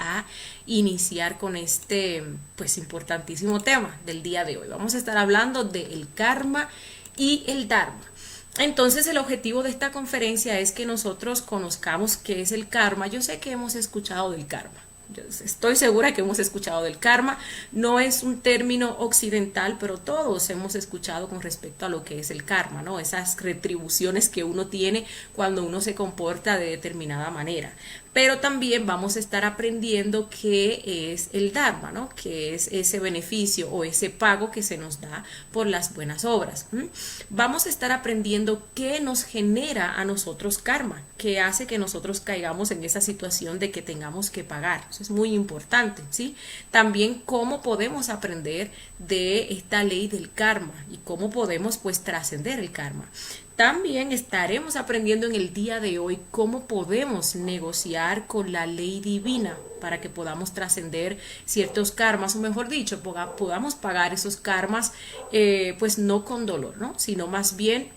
a iniciar con este pues importantísimo tema del día de hoy. Vamos a estar hablando del karma y el dharma. Entonces el objetivo de esta conferencia es que nosotros conozcamos qué es el karma. Yo sé que hemos escuchado del karma. Yo estoy segura que hemos escuchado del karma. No es un término occidental, pero todos hemos escuchado con respecto a lo que es el karma, ¿no? Esas retribuciones que uno tiene cuando uno se comporta de determinada manera. Pero también vamos a estar aprendiendo qué es el dharma, ¿no? Qué es ese beneficio o ese pago que se nos da por las buenas obras. Vamos a estar aprendiendo qué nos genera a nosotros karma, qué hace que nosotros caigamos en esa situación de que tengamos que pagar. Eso es muy importante, ¿sí? También cómo podemos aprender de esta ley del karma y cómo podemos pues trascender el karma. También estaremos aprendiendo en el día de hoy cómo podemos negociar con la ley divina para que podamos trascender ciertos karmas, o mejor dicho, podamos pagar esos karmas pues no con dolor, ¿no? Sino más bien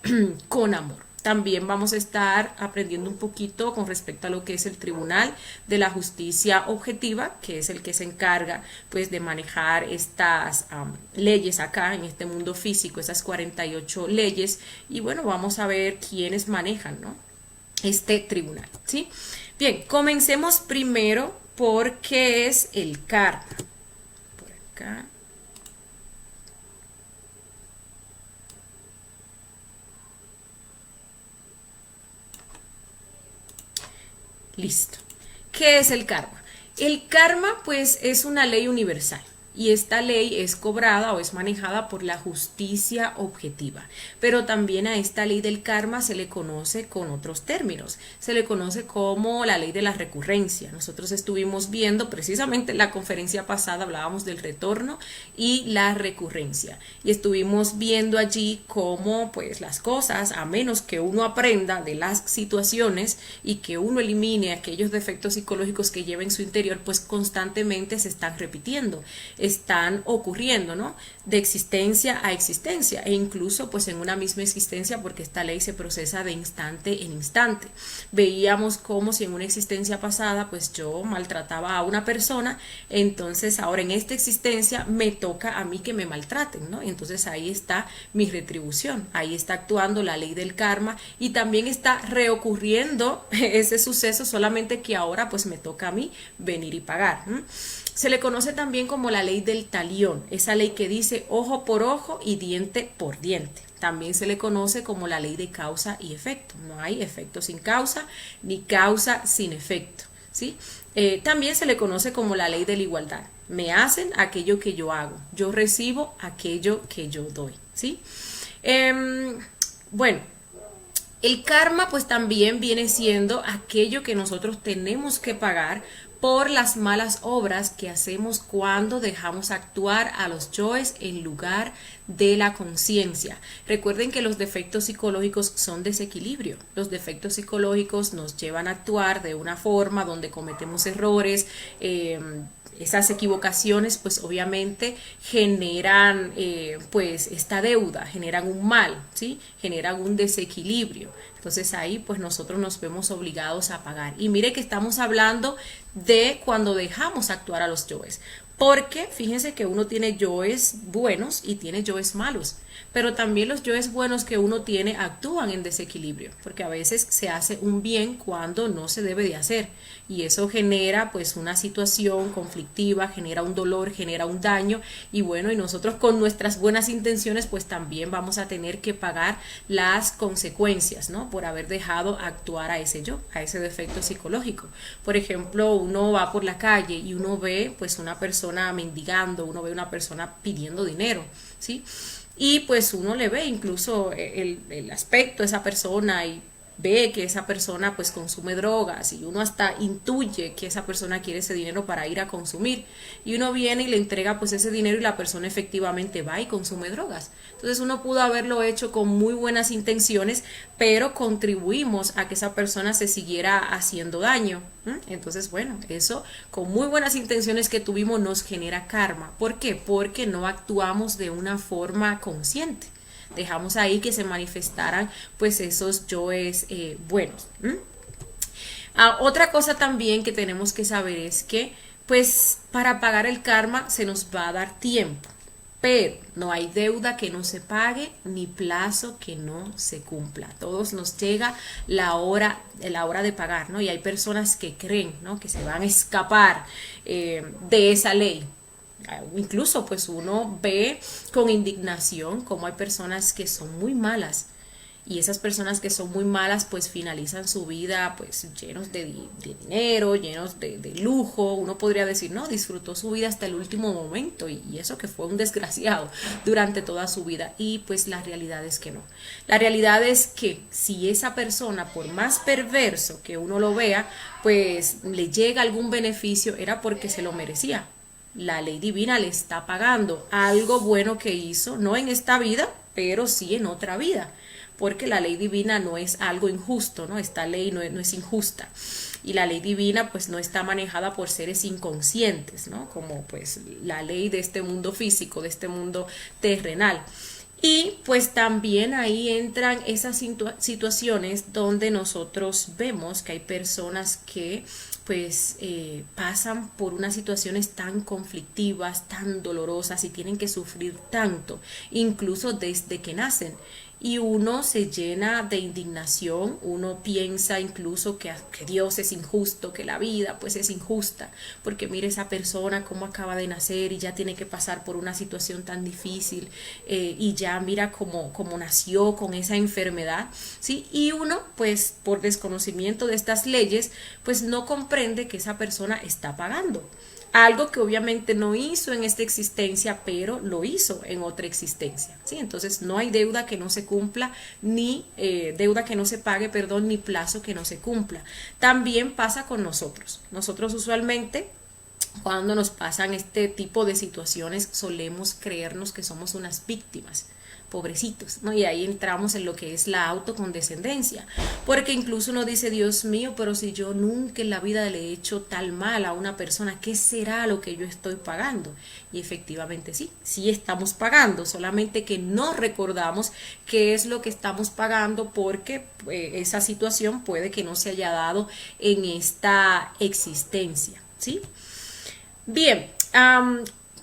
con amor. También vamos a estar aprendiendo un poquito con respecto a lo que es el Tribunal de la Justicia Objetiva, que es el que se encarga pues de manejar estas leyes acá en este mundo físico, esas 48 leyes, y bueno, vamos a ver quiénes manejan, ¿no? Este tribunal, ¿sí? Bien, comencemos primero por qué es el karma. Por acá. Listo. ¿Qué es el karma? El karma pues es una ley universal y esta ley es cobrada o es manejada por la justicia objetiva. Pero también a esta ley del karma se le conoce con otros términos. Se le conoce como la ley de la recurrencia. Nosotros estuvimos viendo precisamente en la conferencia pasada, hablábamos del retorno y la recurrencia. Y estuvimos viendo allí cómo pues las cosas, a menos que uno aprenda de las situaciones y que uno elimine aquellos defectos psicológicos que lleva en su interior, pues constantemente se están repitiendo, están ocurriendo, ¿no? De existencia a existencia e incluso pues en una misma existencia, porque esta ley se procesa de instante en instante. Veíamos como si en una existencia pasada pues yo maltrataba a una persona, entonces ahora en esta existencia me toca a mí que me maltraten, ¿no? Entonces ahí está mi retribución, ahí está actuando la ley del karma y también está reocurriendo ese suceso, solamente que ahora pues me toca a mí venir y pagar. Se le conoce también como la ley del talión, esa ley que dice ojo por ojo y diente por diente. También se le conoce como la ley de causa y efecto. No hay efecto sin causa ni causa sin efecto, ¿sí? También se le conoce como la ley de la igualdad. Me hacen aquello que yo hago, yo recibo aquello que yo doy, ¿sí? Bueno, el karma pues también viene siendo aquello que nosotros tenemos que pagar por las malas obras que hacemos cuando dejamos actuar a los yoes en lugar de la conciencia. Recuerden que los defectos psicológicos son desequilibrio. Los defectos psicológicos nos llevan a actuar de una forma donde cometemos errores, esas equivocaciones pues obviamente generan pues esta deuda, generan un mal, ¿sí? Generan un desequilibrio. Entonces ahí pues nosotros nos vemos obligados a pagar. Y mire que estamos hablando de cuando dejamos actuar a los yoes. Porque fíjense que uno tiene yoes buenos y tiene yoes malos. Pero también los yoes buenos que uno tiene actúan en desequilibrio. Porque a veces se hace un bien cuando no se debe de hacer. Y eso genera pues una situación conflictiva, genera un dolor, genera un daño. Y bueno, y nosotros con nuestras buenas intenciones pues también vamos a tener que pagar las consecuencias, ¿no? Por haber dejado actuar a ese yo, a ese defecto psicológico. Por ejemplo, uno va por la calle y uno ve pues una persona mendigando, uno ve una persona pidiendo dinero, ¿sí? Y pues uno le ve incluso el aspecto de esa persona y ve que esa persona pues consume drogas y uno hasta intuye que esa persona quiere ese dinero para ir a consumir y uno viene y le entrega pues ese dinero y la persona efectivamente va y consume drogas. Entonces uno pudo haberlo hecho con muy buenas intenciones, pero contribuimos a que esa persona se siguiera haciendo daño. Entonces, bueno, eso con muy buenas intenciones que tuvimos nos genera karma. ¿Por qué? Porque no actuamos de una forma consciente. Dejamos ahí que se manifestaran pues esos yoes buenos. Otra cosa también que tenemos que saber es que pues para pagar el karma se nos va a dar tiempo. Pero no hay deuda que no se pague ni plazo que no se cumpla. Todos nos llega la hora de pagar, ¿no? Y hay personas que creen, ¿no?, que se van a escapar de esa ley. Incluso pues uno ve con indignación cómo hay personas que son muy malas, y esas personas que son muy malas pues finalizan su vida pues llenos de dinero, llenos de lujo. Uno podría decir, no, disfrutó su vida hasta el último momento, y eso que fue un desgraciado durante toda su vida. Y pues la realidad es que no. La realidad es que si esa persona, por más perverso que uno lo vea, pues le llega algún beneficio, era porque se lo merecía. La ley divina le está pagando algo bueno que hizo, no en esta vida, pero sí en otra vida, porque la ley divina no es algo injusto, ¿no? Esta ley no es injusta, y la ley divina pues no está manejada por seres inconscientes, ¿no?, como pues la ley de este mundo físico, de este mundo terrenal. Y pues también ahí entran esas situaciones donde nosotros vemos que hay personas que pues pasan por unas situaciones tan conflictivas, tan dolorosas, y tienen que sufrir tanto, incluso desde que nacen. Y uno se llena de indignación, uno piensa incluso que Dios es injusto, que la vida pues es injusta, porque mire esa persona cómo acaba de nacer y ya tiene que pasar por una situación tan difícil, y ya mira cómo nació con esa enfermedad, ¿sí? Y uno pues por desconocimiento de estas leyes pues no comprende que esa persona está pagando algo que obviamente no hizo en esta existencia, pero lo hizo en otra existencia, ¿sí? Entonces no hay deuda que no se cumpla, ni deuda que no se pague, perdón, ni plazo que no se cumpla. También pasa con nosotros. Nosotros usualmente, cuando nos pasan este tipo de situaciones, solemos creernos que somos unas víctimas, pobrecitos, ¿no? Y ahí entramos en lo que es la autocondescendencia, porque incluso uno dice, Dios mío, pero si yo nunca en la vida le he hecho tal mal a una persona, ¿qué será lo que yo estoy pagando? Y efectivamente sí estamos pagando, solamente que no recordamos qué es lo que estamos pagando, porque esa situación puede que no se haya dado en esta existencia, ¿sí? Bien,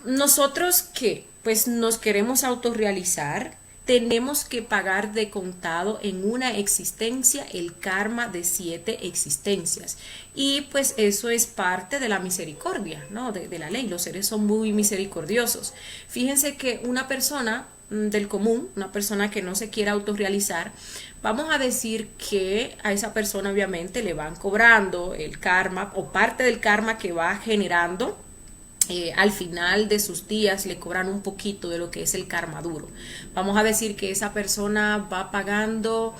nosotros que pues nos queremos autorrealizar, tenemos que pagar de contado en una existencia el karma de 7 existencias. Y pues eso es parte de la misericordia, ¿no?, de la ley. Los seres son muy misericordiosos. Fíjense que una persona del común, una persona que no se quiera autorrealizar, vamos a decir que a esa persona obviamente le van cobrando el karma o parte del karma que va generando. Al final de sus días le cobran un poquito de lo que es el karma duro. Vamos a decir que esa persona va pagando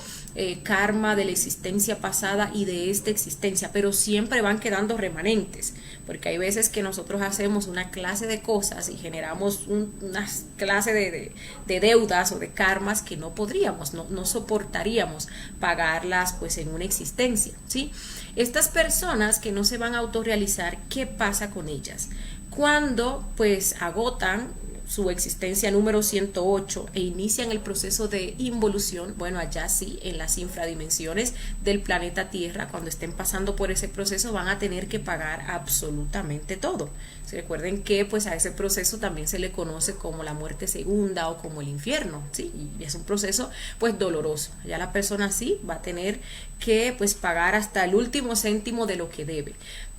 karma de la existencia pasada y de esta existencia, pero siempre van quedando remanentes, porque hay veces que nosotros hacemos una clase de cosas y generamos una clase de deudas o de karmas que no podríamos, no soportaríamos pagarlas pues en una existencia, ¿sí? Estas personas que no se van a autorrealizar, ¿qué pasa con ellas? Cuando pues agotan su existencia número 108 e inician el proceso de involución, bueno, allá sí, en las infradimensiones del planeta Tierra, cuando estén pasando por ese proceso van a tener que pagar absolutamente todo. Se recuerden que pues a ese proceso también se le conoce como la muerte segunda o como el infierno, ¿sí? Y es un proceso pues doloroso. Ya la persona sí va a tener que pues pagar hasta el último céntimo de lo que debe.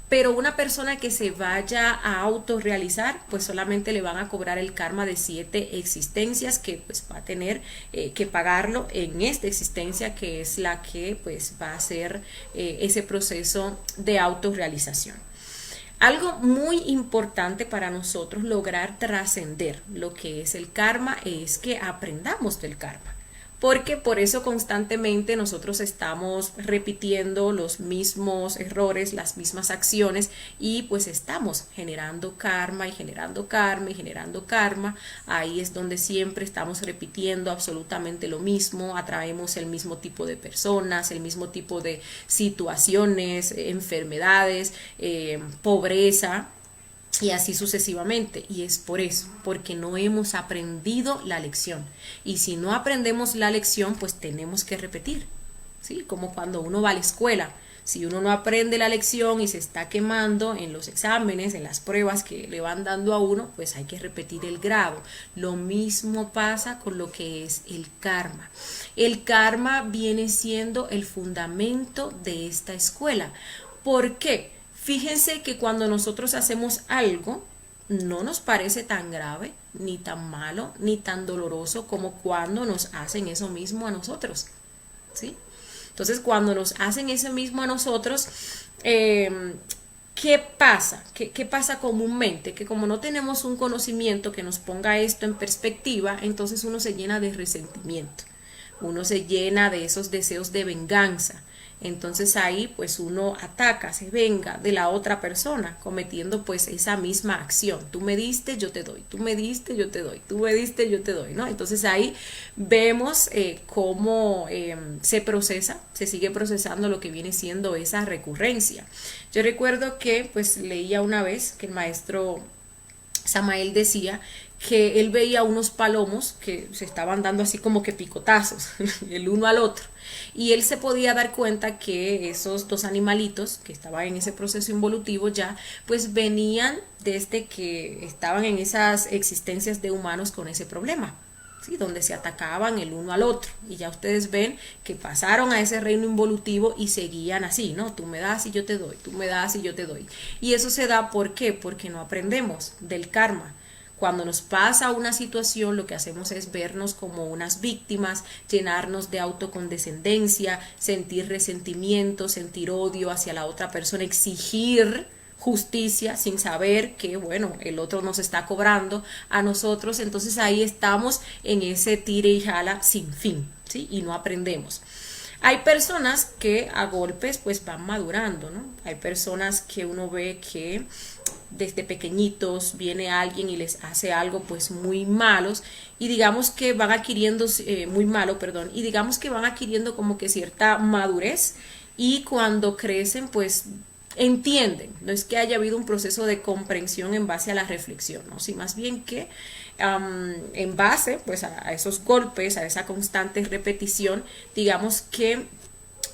Pero una persona que se vaya a autorrealizar, pues solamente le van a cobrar el karma de 7 existencias que pues va a tener que pagarlo en esta existencia, que es la que pues va a hacer ese proceso de autorrealización. Algo muy importante para nosotros lograr trascender lo que es el karma es que aprendamos del karma. Porque por eso constantemente nosotros estamos repitiendo los mismos errores, las mismas acciones, y pues estamos generando karma y generando karma y generando karma. Ahí es donde siempre estamos repitiendo absolutamente lo mismo, atraemos el mismo tipo de personas, el mismo tipo de situaciones, enfermedades, pobreza. Y así sucesivamente, y es por eso, porque no hemos aprendido la lección. Y si no aprendemos la lección, pues tenemos que repetir, ¿sí? Como cuando uno va a la escuela. Si uno no aprende la lección y se está quemando en los exámenes, en las pruebas que le van dando a uno, pues hay que repetir el grado. Lo mismo pasa con lo que es el karma. El karma viene siendo el fundamento de esta escuela. ¿Por qué? Fíjense que cuando nosotros hacemos algo, no nos parece tan grave, ni tan malo, ni tan doloroso como cuando nos hacen eso mismo a nosotros, ¿sí? Entonces, cuando nos hacen eso mismo a nosotros, ¿qué pasa? ¿Qué pasa comúnmente? Que como no tenemos un conocimiento que nos ponga esto en perspectiva, entonces uno se llena de resentimiento, uno se llena de esos deseos de venganza. Entonces ahí pues uno ataca, se venga de la otra persona cometiendo pues esa misma acción. Tú me diste, yo te doy, tú me diste, yo te doy, tú me diste, yo te doy, ¿no? Entonces ahí vemos cómo se procesa, se sigue procesando lo que viene siendo esa recurrencia. Yo recuerdo que pues leía una vez que el maestro Samael decía que él veía unos palomos que se estaban dando así como que picotazos el uno al otro, y él se podía dar cuenta que esos dos animalitos que estaban en ese proceso involutivo ya pues venían desde que estaban en esas existencias de humanos con ese problema, ¿sí? Donde se atacaban el uno al otro, y ya ustedes ven que pasaron a ese reino involutivo y seguían así, ¿no? Tú me das y yo te doy, tú me das y yo te doy, y eso se da ¿por qué? Porque no aprendemos del karma. Cuando nos pasa una situación, lo que hacemos es vernos como unas víctimas, llenarnos de autocondescendencia, sentir resentimiento, sentir odio hacia la otra persona, exigir justicia sin saber que, bueno, el otro nos está cobrando a nosotros. Entonces ahí estamos en ese tire y jala sin fin, ¿sí? Y no aprendemos. Hay personas que a golpes pues van madurando, ¿no? Hay personas que uno ve que desde pequeñitos viene alguien y les hace algo pues muy malos, y digamos que van adquiriendo muy malo, perdón, y digamos que van adquiriendo como que cierta madurez, y cuando crecen pues entienden. No es que haya habido un proceso de comprensión en base a la reflexión, ¿no? Sí, más bien que en base pues a esos golpes, a esa constante repetición, digamos que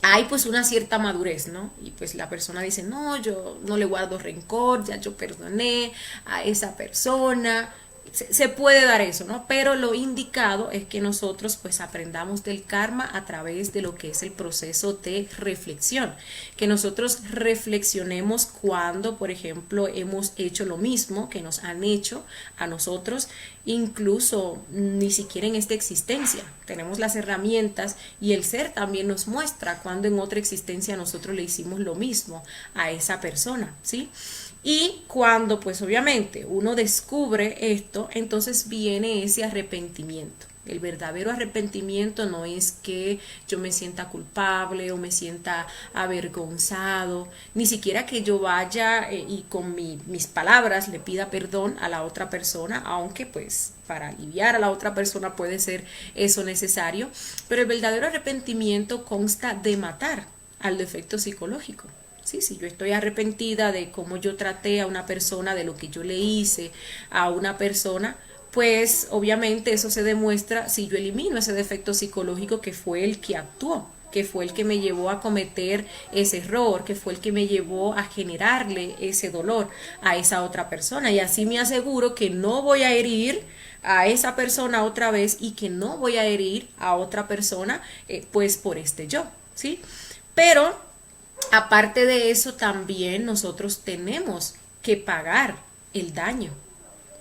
hay pues una cierta madurez, ¿no? Y pues la persona dice, no, yo no le guardo rencor, ya yo perdoné a esa persona. Se puede dar eso, ¿no? Pero lo indicado es que nosotros pues aprendamos del karma a través de lo que es el proceso de reflexión, que nosotros reflexionemos cuando, por ejemplo, hemos hecho lo mismo que nos han hecho a nosotros, incluso ni siquiera en esta existencia. Tenemos las herramientas y el ser también nos muestra cuando en otra existencia nosotros le hicimos lo mismo a esa persona, ¿sí? Y cuando pues obviamente uno descubre esto, entonces viene ese arrepentimiento. El verdadero arrepentimiento no es que yo me sienta culpable o me sienta avergonzado, ni siquiera que yo vaya y con mis palabras le pida perdón a la otra persona, aunque pues para aliviar a la otra persona puede ser eso necesario, pero el verdadero arrepentimiento consta de matar al defecto psicológico. Sí, si yo estoy arrepentida de cómo yo traté a una persona, de lo que yo le hice a una persona, pues obviamente eso se demuestra si yo elimino ese defecto psicológico que fue el que actuó, que fue el que me llevó a cometer ese error, que fue el que me llevó a generarle ese dolor a esa otra persona. Y así me aseguro que no voy a herir a esa persona otra vez y que no voy a herir a otra persona pues por este yo, ¿sí? Pero aparte de eso, también nosotros tenemos que pagar el daño.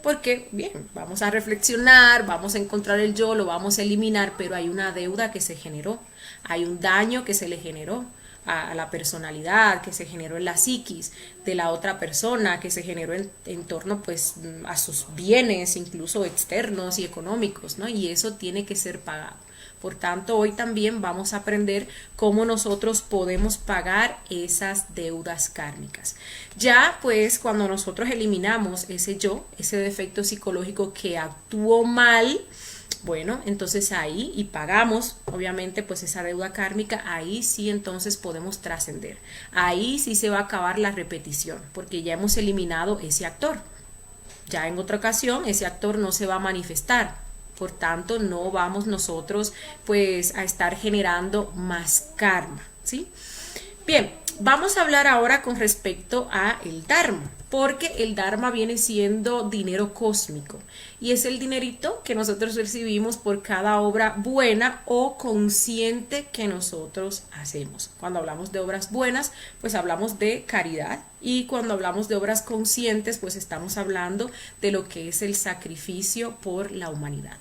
Porque, bien, vamos a reflexionar, vamos a encontrar el yo, lo vamos a eliminar, pero hay una deuda que se generó, hay un daño que se le generó a la personalidad, que se generó en la psiquis de la otra persona, que se generó en torno pues a sus bienes, incluso externos y económicos, ¿no? Y eso tiene que ser pagado. Por tanto, hoy también vamos a aprender cómo nosotros podemos pagar esas deudas kármicas. Ya pues cuando nosotros eliminamos ese yo, ese defecto psicológico que actuó mal, bueno, entonces ahí y pagamos obviamente pues esa deuda kármica, ahí sí entonces podemos trascender. Ahí sí se va a acabar la repetición porque ya hemos eliminado ese actor. Ya en otra ocasión ese actor no se va a manifestar. Por tanto, no vamos nosotros pues a estar generando más karma, ¿sí? Bien, vamos a hablar ahora con respecto a el Dharma, porque el Dharma viene siendo dinero cósmico y es el dinerito que nosotros recibimos por cada obra buena o consciente que nosotros hacemos. Cuando hablamos de obras buenas, pues hablamos de caridad, y cuando hablamos de obras conscientes, pues estamos hablando de lo que es el sacrificio por la humanidad.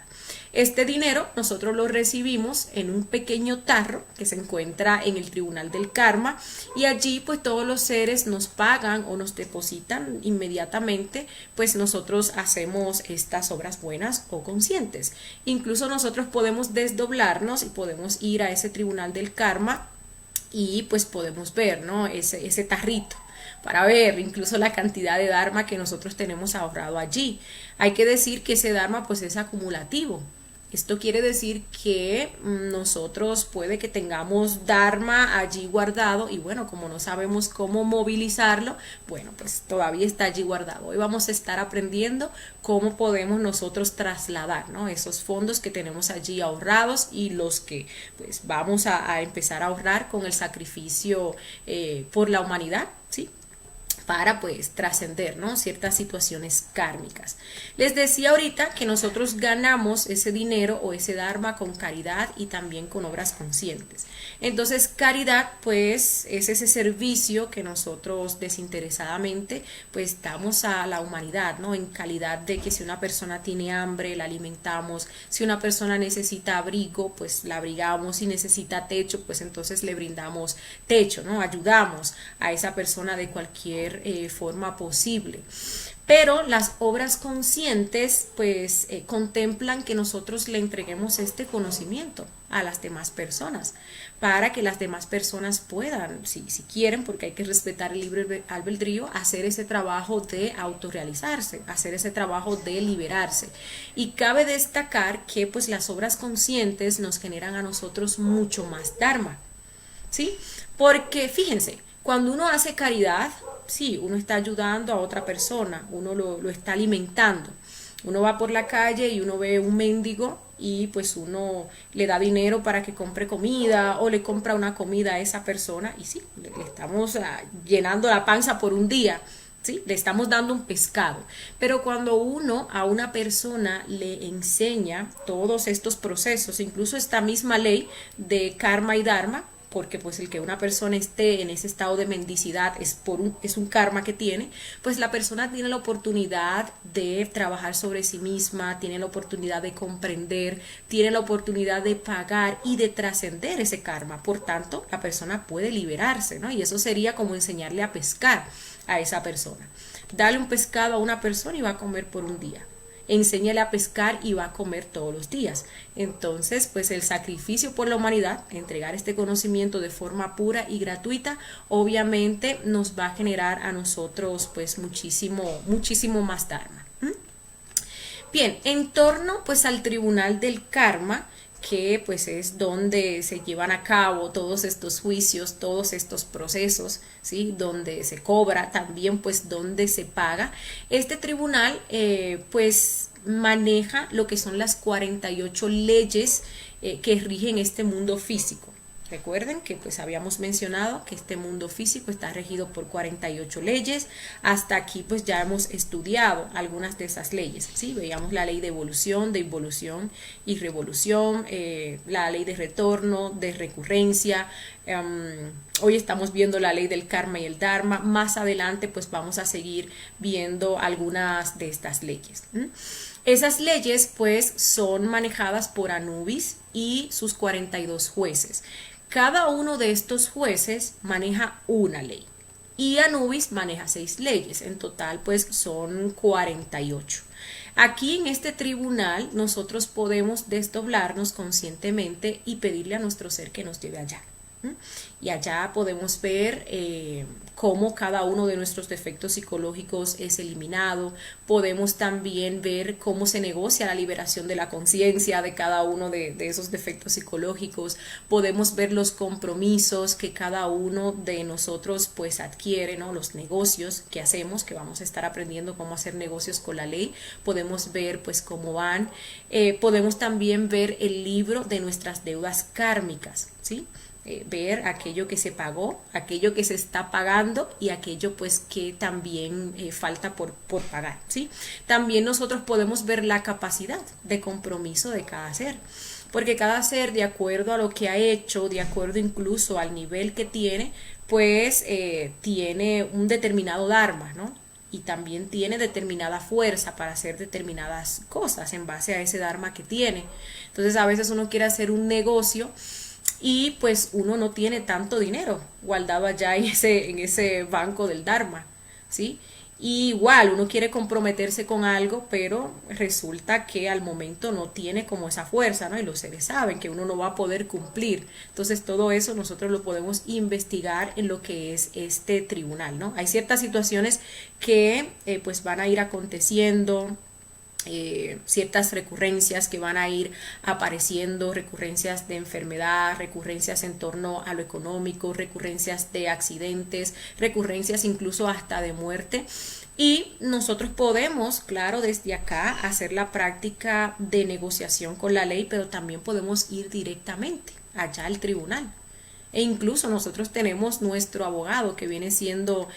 Este dinero nosotros lo recibimos en un pequeño tarro que se encuentra en el Tribunal del Karma, y allí pues todos los seres nos pagan o nos depositan inmediatamente, pues nosotros hacemos estas obras buenas o conscientes. Incluso nosotros podemos desdoblarnos y podemos ir a ese Tribunal del Karma y pues podemos ver, ¿no?, ese tarrito, para ver incluso la cantidad de Dharma que nosotros tenemos ahorrado allí. Hay que decir que ese Dharma pues es acumulativo. Esto quiere decir que nosotros puede que tengamos Dharma allí guardado y bueno, como no sabemos cómo movilizarlo, bueno, pues todavía está allí guardado. Hoy vamos a estar aprendiendo cómo podemos nosotros trasladar, ¿no?, esos fondos que tenemos allí ahorrados y los que pues vamos a empezar a ahorrar con el sacrificio por la humanidad, ¿sí?, para pues trascender, ¿no?, ciertas situaciones kármicas. Les decía ahorita que nosotros ganamos ese dinero o ese Dharma con caridad y también con obras conscientes. Entonces caridad pues es ese servicio que nosotros desinteresadamente pues damos a la humanidad, ¿no?, en calidad de que si una persona tiene hambre la alimentamos, si una persona necesita abrigo pues la abrigamos, si necesita techo pues entonces le brindamos techo, ¿no?, ayudamos a esa persona de cualquier forma posible. Pero las obras conscientes pues contemplan que nosotros le entreguemos este conocimiento a las demás personas para que las demás personas puedan, si quieren, porque hay que respetar el libre albedrío, hacer ese trabajo de autorrealizarse, hacer ese trabajo de liberarse. Y cabe destacar que pues las obras conscientes nos generan a nosotros mucho más Dharma, ¿sí? Porque fíjense, cuando uno hace caridad, sí, uno está ayudando a otra persona, uno lo está alimentando. Uno va por la calle y uno ve un mendigo y pues uno le da dinero para que compre comida o le compra una comida a esa persona y sí, le estamos llenando la panza por un día, ¿sí?, le estamos dando un pescado. Pero cuando uno a una persona le enseña todos estos procesos, incluso esta misma ley de karma y dharma, porque pues el que una persona esté en ese estado de mendicidad es un karma que tiene, pues la persona tiene la oportunidad de trabajar sobre sí misma, tiene la oportunidad de comprender, tiene la oportunidad de pagar y de trascender ese karma. Por tanto, la persona puede liberarse, ¿no? Y eso sería como enseñarle a pescar a esa persona. Dale un pescado a una persona y va a comer por un día. Enséñale a pescar y va a comer todos los días. Entonces, pues el sacrificio por la humanidad, entregar este conocimiento de forma pura y gratuita, obviamente nos va a generar a nosotros pues muchísimo más Dharma. Bien, en torno pues al Tribunal del Karma, que pues es donde se llevan a cabo todos estos juicios, todos estos procesos, ¿sí?, donde se cobra, también pues donde se paga. Este tribunal pues maneja lo que son las 48 leyes que rigen este mundo físico. Recuerden que pues habíamos mencionado que este mundo físico está regido por 48 leyes. Hasta aquí pues ya hemos estudiado algunas de esas leyes, ¿sí? Veíamos la ley de evolución, de involución y revolución, la ley de retorno, de recurrencia. Hoy estamos viendo la ley del karma y el dharma. Más adelante pues vamos a seguir viendo algunas de estas leyes. Esas leyes pues son manejadas por Anubis y sus 42 jueces. Cada uno de estos jueces maneja una ley y Anubis maneja 6 leyes. En total pues son 48. Aquí en este tribunal nosotros podemos desdoblarnos conscientemente y pedirle a nuestro ser que nos lleve allá. Y allá podemos ver cómo cada uno de nuestros defectos psicológicos es eliminado. Podemos también ver cómo se negocia la liberación de la conciencia de cada uno de esos defectos psicológicos. Podemos ver los compromisos que cada uno de nosotros pues adquiere, ¿no? Los negocios que hacemos, que vamos a estar aprendiendo cómo hacer negocios con la ley. Podemos ver pues cómo van. Podemos también ver el libro de nuestras deudas kármicas, ¿sí? ver aquello que se pagó, aquello que se está pagando y aquello pues que también falta por pagar, ¿sí? También nosotros podemos ver la capacidad de compromiso de cada ser, porque cada ser, de acuerdo a lo que ha hecho, de acuerdo incluso al nivel que tiene, pues tiene un determinado dharma, ¿no? Y también tiene determinada fuerza para hacer determinadas cosas en base a ese dharma que tiene. Entonces a veces uno quiere hacer un negocio y pues uno no tiene tanto dinero guardado allá en ese banco del dharma, ¿sí? Y igual uno quiere comprometerse con algo, pero resulta que al momento no tiene como esa fuerza, ¿no? Y los seres saben que uno no va a poder cumplir. Entonces todo eso nosotros lo podemos investigar en lo que es este tribunal, ¿no? Hay ciertas situaciones que pues van a ir aconteciendo, ciertas recurrencias que van a ir apareciendo, recurrencias de enfermedad, recurrencias en torno a lo económico, recurrencias de accidentes, recurrencias incluso hasta de muerte. Y nosotros podemos, claro, desde acá hacer la práctica de negociación con la ley, pero también podemos ir directamente allá al tribunal. E incluso nosotros tenemos nuestro abogado que viene siendo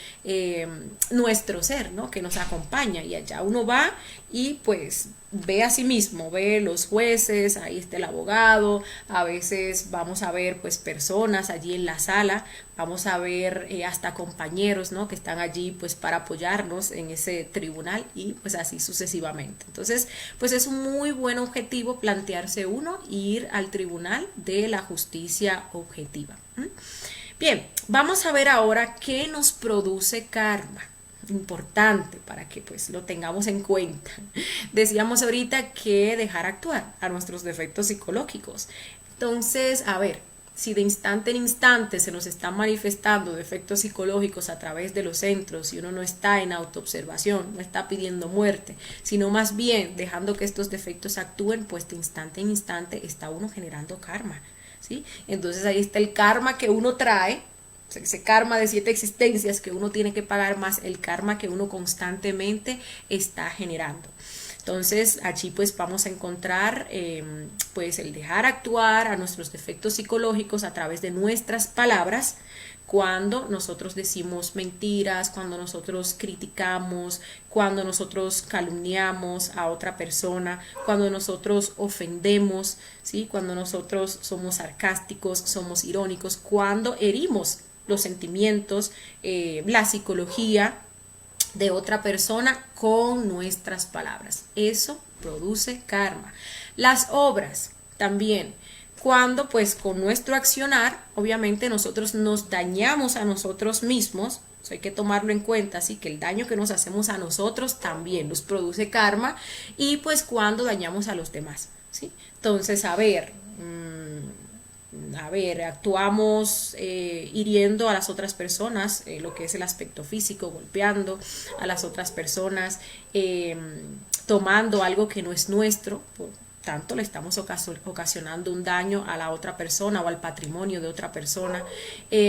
nuestro ser, ¿no? Que nos acompaña, y allá uno va y pues ve a sí mismo, ve los jueces, ahí está el abogado, a veces vamos a ver pues personas allí en la sala, vamos a ver hasta compañeros, ¿no? Que están allí pues para apoyarnos en ese tribunal y pues así sucesivamente. Entonces pues es un muy buen objetivo plantearse uno ir al tribunal de la justicia objetiva. Bien, vamos a ver ahora qué nos produce karma. Importante para que pues lo tengamos en cuenta. Decíamos ahorita que dejar actuar a nuestros defectos psicológicos. Entonces, a ver, si de instante en instante se nos están manifestando defectos psicológicos a través de los centros y uno no está en autoobservación, no está pidiendo muerte, sino más bien dejando que estos defectos actúen, pues de instante en instante está uno generando karma, ¿sí? Entonces ahí está el karma que uno trae, ese karma de 7 existencias que uno tiene que pagar, más el karma que uno constantemente está generando. Entonces allí pues vamos a encontrar pues el dejar actuar a nuestros defectos psicológicos a través de nuestras palabras, cuando nosotros decimos mentiras, cuando nosotros criticamos, cuando nosotros calumniamos a otra persona, cuando nosotros ofendemos, ¿sí? Cuando nosotros somos sarcásticos, somos irónicos, cuando herimos los sentimientos, la psicología de otra persona con nuestras palabras. Eso produce karma. Las obras también, cuando pues con nuestro accionar, obviamente nosotros nos dañamos a nosotros mismos. Eso hay que tomarlo en cuenta, así que el daño que nos hacemos a nosotros también nos produce karma, y pues cuando dañamos a los demás, ¿sí? Entonces, a ver, actuamos hiriendo a las otras personas, lo que es el aspecto físico, golpeando a las otras personas, tomando algo que no es nuestro, por tanto le estamos ocasionando un daño a la otra persona o al patrimonio de otra persona.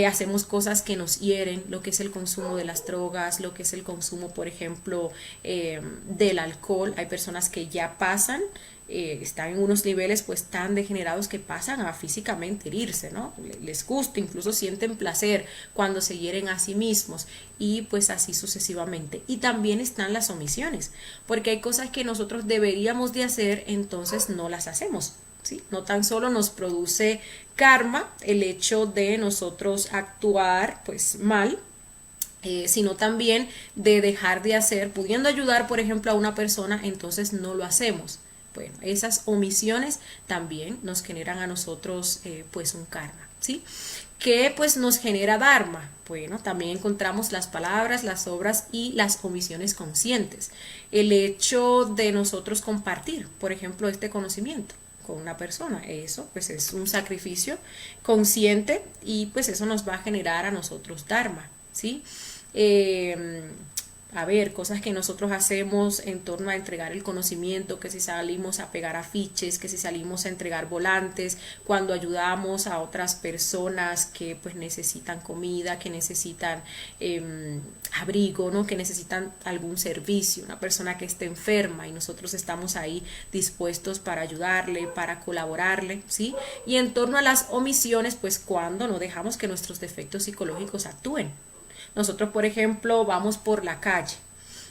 Hacemos cosas que nos hieren, lo que es el consumo de las drogas, lo que es el consumo, por ejemplo, del alcohol. Hay personas que ya pasan, están en unos niveles pues tan degenerados que pasan a físicamente herirse, ¿no? Les gusta, incluso sienten placer cuando se hieren a sí mismos, y pues así sucesivamente. Y también están las omisiones, porque hay cosas que nosotros deberíamos de hacer, entonces no las hacemos, ¿sí? No tan solo nos produce karma el hecho de nosotros actuar pues mal, sino también de dejar de hacer, pudiendo ayudar por ejemplo a una persona, entonces no lo hacemos. Bueno, esas omisiones también nos generan a nosotros pues un karma, ¿sí? ¿Qué pues nos genera dharma? Bueno, también encontramos las palabras, las obras y las omisiones conscientes. El hecho de nosotros compartir, por ejemplo, este conocimiento con una persona, eso pues es un sacrificio consciente, y pues eso nos va a generar a nosotros dharma, ¿sí? A ver, cosas que nosotros hacemos en torno a entregar el conocimiento, que si salimos a pegar afiches, que si salimos a entregar volantes, cuando ayudamos a otras personas que pues necesitan comida, que necesitan abrigo, ¿no? Que necesitan algún servicio, una persona que esté enferma y nosotros estamos ahí dispuestos para ayudarle, para colaborarle, ¿sí? Y en torno a las omisiones, pues cuando no dejamos que nuestros defectos psicológicos actúen. Nosotros, por ejemplo, vamos por la calle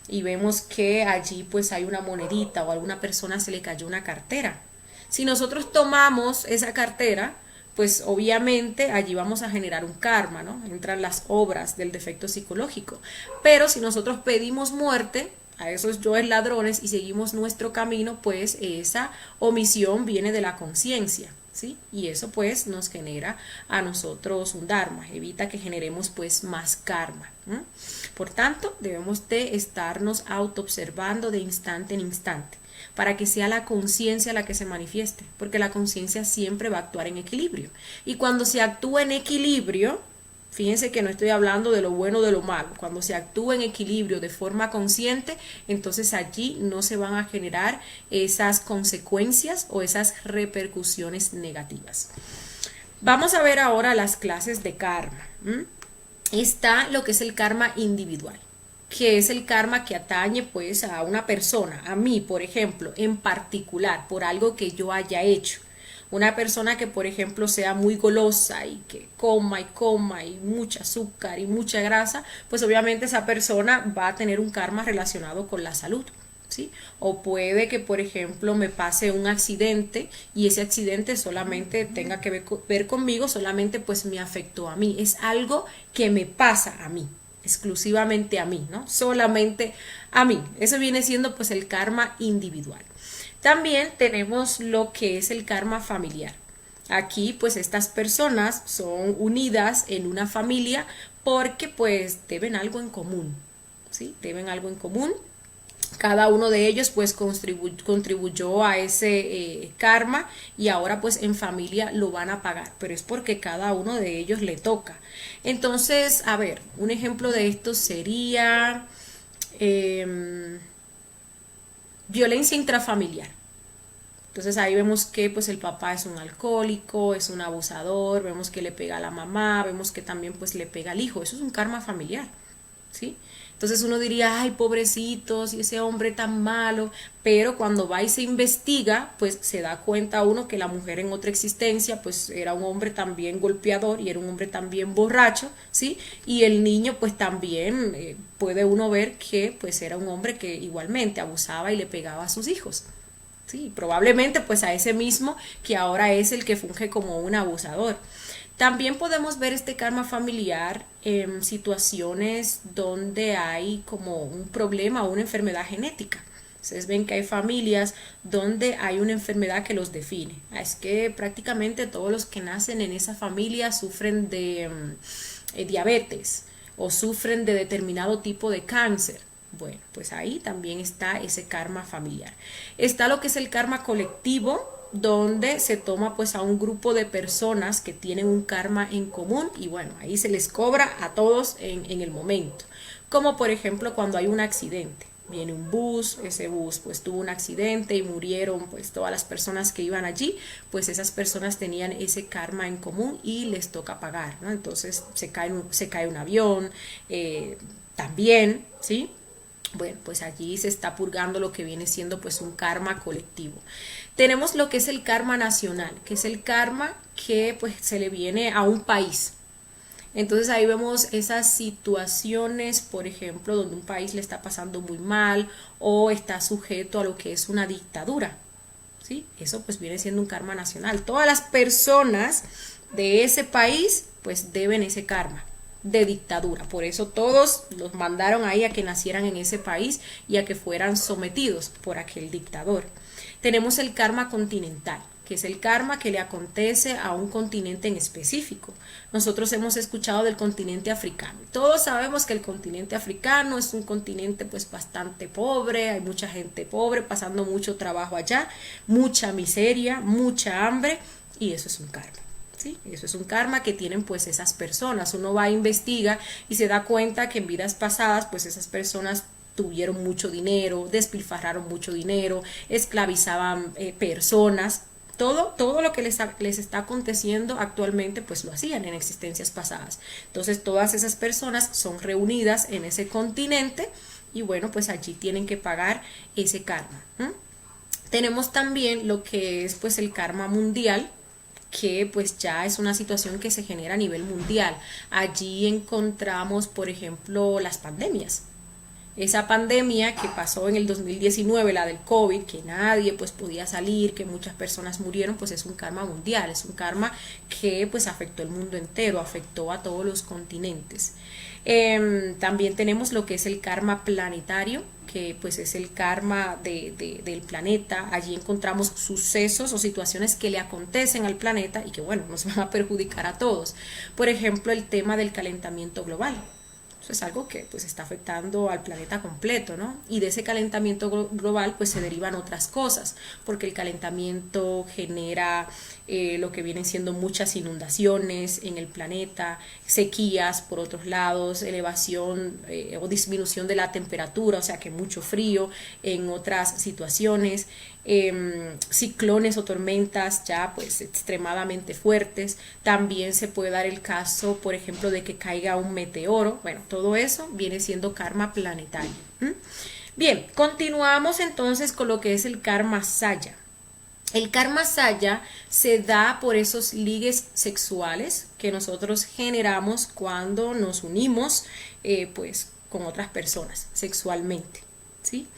y vemos que allí pues hay una monedita o a alguna persona se le cayó una cartera. Si nosotros tomamos esa cartera, pues obviamente allí vamos a generar un karma, ¿no? Entran las obras del defecto psicológico. Pero si nosotros pedimos muerte a esos yoes ladrones y seguimos nuestro camino, pues esa omisión viene de la conciencia, ¿sí? Y eso pues nos genera a nosotros un dharma, evita que generemos pues más karma. Por tanto, debemos de estarnos autoobservando de instante en instante para que sea la conciencia la que se manifieste, porque la conciencia siempre va a actuar en equilibrio. Y cuando se actúa en equilibrio, fíjense que no estoy hablando de lo bueno o de lo malo. Cuando se actúa en equilibrio de forma consciente, entonces allí no se van a generar esas consecuencias o esas repercusiones negativas. Vamos a ver ahora las clases de karma. Está lo que es el karma individual, que es el karma que atañe pues a una persona, a mí, por ejemplo, en particular, por algo que yo haya hecho. Una persona que, por ejemplo, sea muy golosa y que coma y mucha azúcar y mucha grasa, pues obviamente esa persona va a tener un karma relacionado con la salud, ¿sí? O puede que, por ejemplo, me pase un accidente y ese accidente solamente tenga que ver conmigo, solamente pues me afectó a mí. Es algo que me pasa a mí, exclusivamente a mí, ¿no? Solamente a mí. Eso viene siendo pues el karma individual. También tenemos lo que es el karma familiar. Aquí pues estas personas son unidas en una familia porque pues deben algo en común, ¿sí? Deben algo en común. Cada uno de ellos pues contribuyó a ese karma y ahora pues en familia lo van a pagar, pero es porque cada uno de ellos le toca. Entonces, a ver, un ejemplo de esto sería violencia intrafamiliar. Entonces ahí vemos que pues el papá es un alcohólico, es un abusador, vemos que le pega a la mamá, vemos que también pues le pega al hijo. Eso es un karma familiar, ¿sí? Entonces uno diría, ay, pobrecitos, y ese hombre tan malo, pero cuando va y se investiga, pues se da cuenta uno que la mujer en otra existencia, pues era un hombre también golpeador y era un hombre también borracho, ¿sí? Y el niño, pues también puede uno ver que pues era un hombre que igualmente abusaba y le pegaba a sus hijos. Sí, probablemente pues a ese mismo que ahora es el que funge como un abusador. También podemos ver este karma familiar en situaciones donde hay como un problema o una enfermedad genética. Ustedes ven que hay familias donde hay una enfermedad que los define. Es que prácticamente todos los que nacen en esa familia sufren de diabetes o sufren de determinado tipo de cáncer. Bueno, pues ahí también está ese karma familiar. Está lo que es el karma colectivo, donde se toma pues a un grupo de personas que tienen un karma en común y bueno, ahí se les cobra a todos en el momento. Como por ejemplo cuando hay un accidente. Viene un bus, ese bus pues tuvo un accidente y murieron pues todas las personas que iban allí, pues esas personas tenían ese karma en común y les toca pagar, ¿no? Entonces se cae un avión, también, ¿sí? Bueno, pues allí se está purgando lo que viene siendo pues un karma colectivo. Tenemos lo que es el karma nacional, que es el karma que pues se le viene a un país. Entonces ahí vemos esas situaciones, por ejemplo, donde un país le está pasando muy mal o está sujeto a lo que es una dictadura, ¿sí? Eso pues viene siendo un karma nacional. Todas las personas de ese país pues deben ese karma de dictadura, por eso todos los mandaron ahí a que nacieran en ese país y a que fueran sometidos por aquel dictador. Tenemos el karma continental, que es el karma que le acontece a un continente en específico. Nosotros hemos escuchado del continente africano. Todos sabemos que el continente africano es un continente pues bastante pobre, hay mucha gente pobre pasando mucho trabajo allá, mucha miseria, mucha hambre y eso es un karma. ¿Sí? Eso es un karma que tienen pues esas personas. Uno va a investigar y se da cuenta que en vidas pasadas pues esas personas tuvieron mucho dinero, despilfarraron mucho dinero, esclavizaban personas. Todo lo que les está aconteciendo actualmente, pues lo hacían en existencias pasadas. Entonces todas esas personas son reunidas en ese continente y bueno, pues allí tienen que pagar ese karma. Tenemos también lo que es pues el karma mundial, que pues ya es una situación que se genera a nivel mundial. Allí encontramos, por ejemplo, las pandemias. Esa pandemia que pasó en el 2019, la del COVID, que nadie pues podía salir, que muchas personas murieron, pues es un karma mundial, es un karma que pues afectó el mundo entero, afectó a todos los continentes. También tenemos lo que es el karma planetario, que pues es el karma del planeta. Allí encontramos sucesos o situaciones que le acontecen al planeta y que bueno, nos van a perjudicar a todos. Por ejemplo, el tema del calentamiento global. Eso es algo que pues está afectando al planeta completo, ¿no? Y de ese calentamiento global pues se derivan otras cosas, porque el calentamiento genera lo que vienen siendo muchas inundaciones en el planeta, sequías por otros lados, elevación o disminución de la temperatura, o sea que mucho frío en otras situaciones, ciclones o tormentas ya pues extremadamente fuertes. También se puede dar el caso, por ejemplo, de que caiga un meteoro. Bueno, todo eso viene siendo karma planetario. Bien, continuamos entonces con lo que es el karma saya. El karma saya se da por esos ligues sexuales que nosotros generamos cuando nos unimos pues con otras personas sexualmente, ¿sí?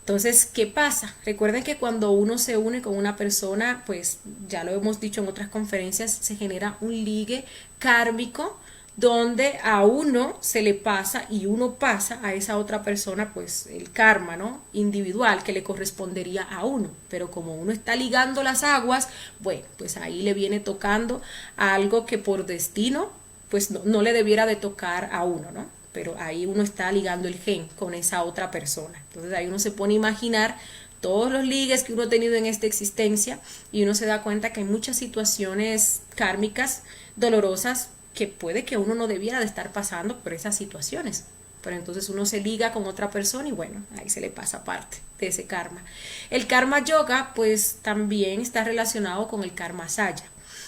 Entonces, ¿qué pasa? Recuerden que cuando uno se une con una persona, pues ya lo hemos dicho en otras conferencias, se genera un ligue kármico donde a uno se le pasa y uno pasa a esa otra persona pues el karma, ¿no? Individual que le correspondería a uno, pero como uno está ligando las aguas, bueno, pues ahí le viene tocando algo que por destino pues no le debiera de tocar a uno, ¿no? Pero ahí uno está ligando el gen con esa otra persona. Entonces ahí uno se pone a imaginar todos los ligues que uno ha tenido en esta existencia y uno se da cuenta que hay muchas situaciones kármicas dolorosas que puede que uno no debiera de estar pasando por esas situaciones. Pero entonces uno se liga con otra persona y bueno, ahí se le pasa parte de ese karma. El karma yoga pues también está relacionado con el karma saya.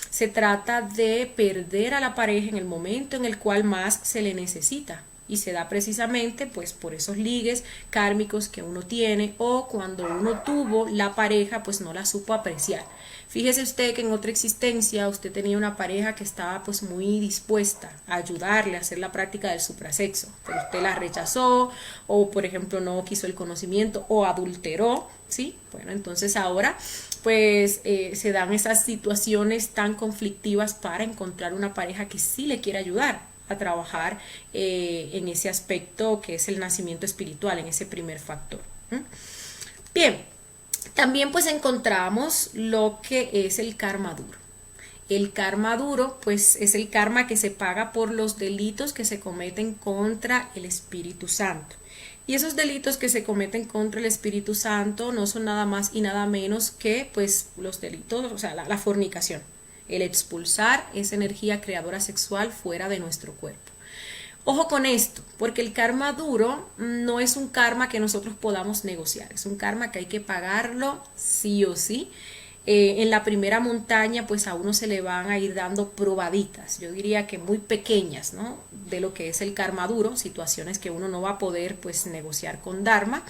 Se trata de perder a la pareja en el momento en el cual más se le necesita. Y se da precisamente pues por esos ligues kármicos que uno tiene o cuando uno tuvo la pareja pues no la supo apreciar. Fíjese usted que en otra existencia usted tenía una pareja que estaba pues muy dispuesta a ayudarle a hacer la práctica del suprasexo, pero usted la rechazó o por ejemplo no quiso el conocimiento o adulteró, ¿sí? Bueno, entonces ahora pues se dan esas situaciones tan conflictivas para encontrar una pareja que sí le quiera ayudar a trabajar en ese aspecto que es el nacimiento espiritual, en ese primer factor. Bien, también pues encontramos lo que es el karma duro. El karma duro pues es el karma que se paga por los delitos que se cometen contra el Espíritu Santo. Y esos delitos que se cometen contra el Espíritu Santo no son nada más y nada menos que pues los delitos, o sea, la fornicación. El expulsar esa energía creadora sexual fuera de nuestro cuerpo. Ojo con esto, porque el karma duro no es un karma que nosotros podamos negociar, es un karma que hay que pagarlo sí o sí. En la primera montaña pues a uno se le van a ir dando probaditas, yo diría que muy pequeñas, ¿no? De lo que es el karma duro, situaciones que uno no va a poder pues negociar con Dharma,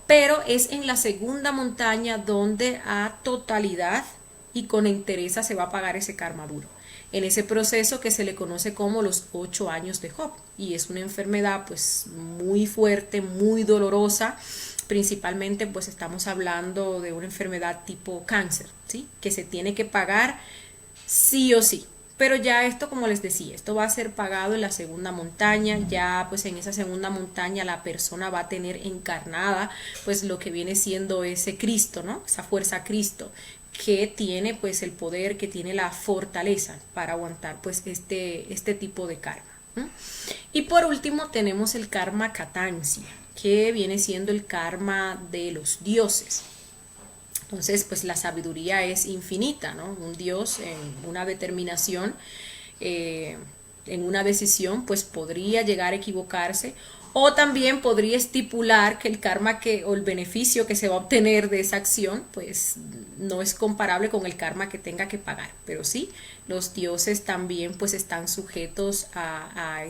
pero es en la segunda montaña donde a totalidad y con entereza se va a pagar ese karma duro. En ese proceso que se le conoce como los 8 años de Job y es una enfermedad pues muy fuerte, muy dolorosa, principalmente pues estamos hablando de una enfermedad tipo cáncer, ¿sí? Que se tiene que pagar sí o sí. Pero ya esto, como les decía, esto va a ser pagado en la segunda montaña, ya pues en esa segunda montaña la persona va a tener encarnada pues lo que viene siendo ese Cristo, ¿no? Esa fuerza Cristo que tiene pues el poder, que tiene la fortaleza para aguantar pues este tipo de karma. Y por último tenemos el karma katansya, que viene siendo el karma de los dioses. Entonces pues la sabiduría es infinita, ¿no? Un dios en una determinación, en una decisión pues podría llegar a equivocarse O también podría estipular que el karma que, o el beneficio que se va a obtener de esa acción, pues no es comparable con el karma que tenga que pagar. Pero sí, los dioses también pues están sujetos a